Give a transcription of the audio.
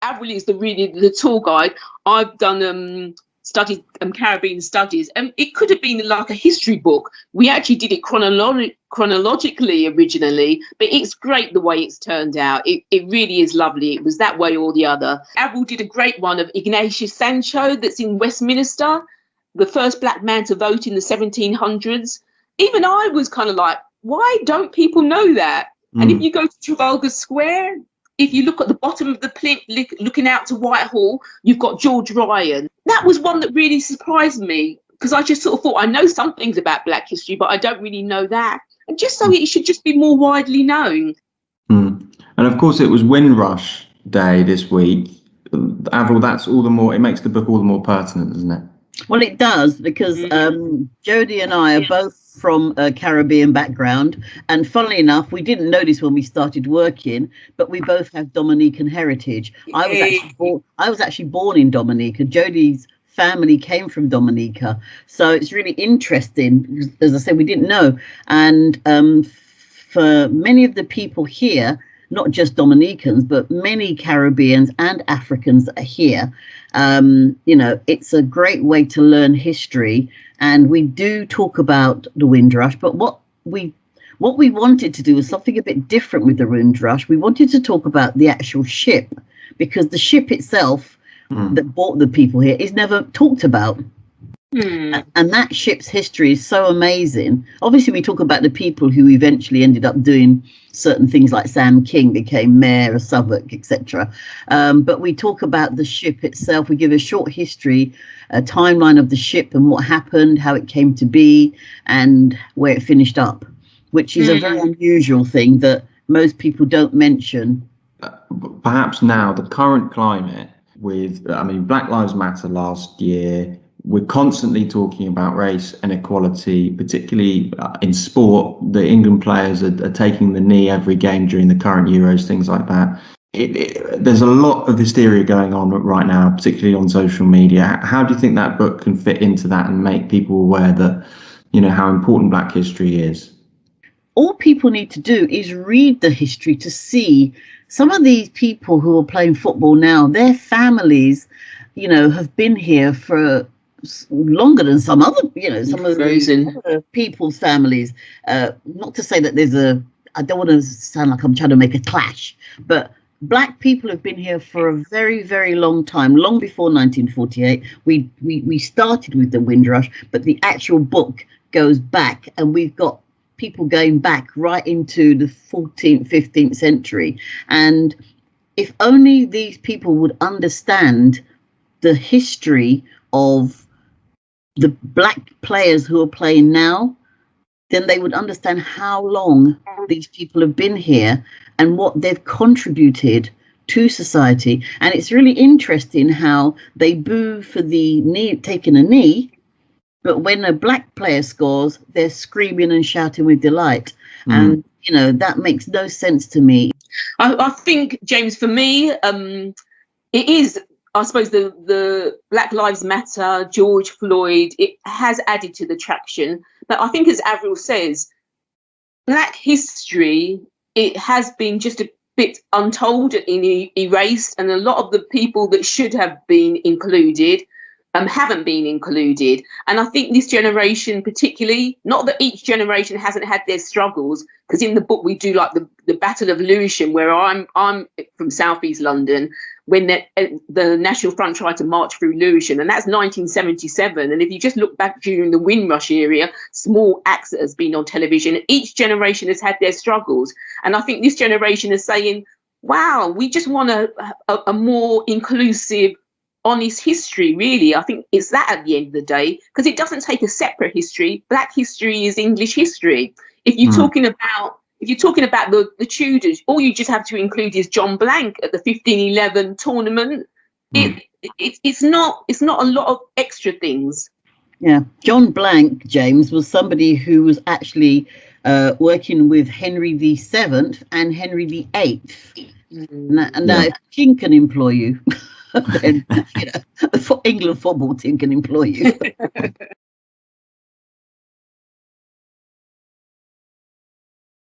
Avril is the tour guide. I've done studied Caribbean studies, and it could have been like a history book. We actually did it chronologically originally, but it's great the way it's turned out. It really is lovely. It was that way or the other. Avril did a great one of Ignatius Sancho that's in Westminster, the first black man to vote in the 1700s. Even I was kind of like, why don't people know that? And if you go to Trafalgar Square, if you look at the bottom of the plinth, looking out to Whitehall, you've got George Ryan. That was one that really surprised me, because I just sort of thought, I know some things about Black history, but I don't really know that. And just so it should just be more widely known. And of course, it was Windrush Day this week. Avril, that's all the more, it makes the book all the more pertinent, doesn't it? Well, it does, because Jody and I are both from a Caribbean background, and funnily enough, we didn't know this when we started working, but we both have Dominican heritage. I was actually born in Dominica. Jody's family came from Dominica, so it's really interesting. As I said, we didn't know, and for many of the people here, not just Dominicans, but many Caribbeans and Africans that are here, it's a great way to learn history. And we do talk about the Windrush, but what we wanted to do was something a bit different with the Windrush. We wanted to talk about the actual ship, because the ship itself that brought the people here is never talked about. And that ship's history is so amazing. Obviously, we talk about the people who eventually ended up doing certain things, like Sam King became mayor of Southwark, etc. But we talk about the ship itself. We give a short history, a timeline of the ship and what happened, how it came to be, and where it finished up, which is a very unusual thing that most people don't mention. Perhaps now, the current climate with, Black Lives Matter last year, we're constantly talking about race and equality, particularly in sport. The England players are taking the knee every game during the current Euros, things like that. There's a lot of hysteria going on right now, particularly on social media. How do you think that book can fit into that and make people aware that, how important Black history is? All people need to do is read the history to see some of these people who are playing football now, their families, have been here for longer than some other, some of the other people's families. Not to say that I don't want to sound like I'm trying to make a clash, but Black people have been here for a very, very long time, long before 1948. We started with the Windrush, but the actual book goes back, and we've got people going back right into the 14th, 15th century. And if only these people would understand the history of the Black players who are playing now, then they would understand how long these people have been here and what they've contributed to society. And it's really interesting how they boo for the knee, taking a knee, but when a Black player scores, they're screaming and shouting with delight. And, that makes no sense to me. I think, James, for me, it is, I suppose, the Black Lives Matter, George Floyd, it has added to the traction. But I think, as Avril says, Black history, it has been just a bit untold and erased. And a lot of the people that should have been included haven't been included. And I think this generation particularly, not that each generation hasn't had their struggles, because in the book we do like the Battle of Lewisham, where I'm from Southeast London, when the National Front tried to march through Lewisham, and that's 1977. And if you just look back during the Windrush era, small acts that has been on television, each generation has had their struggles. And I think this generation is saying, wow, we just want a more inclusive, honest history, really. I think it's that at the end of the day, because it doesn't take a separate history. Black history is English history. If you're talking about the Tudors, all you just have to include is John Blank at the 1511 tournament. It's not a lot of extra things. Yeah, John Blank, James, was somebody who was actually working with Henry VII and Henry VIII. And now if King can employ you, then England football team can employ you.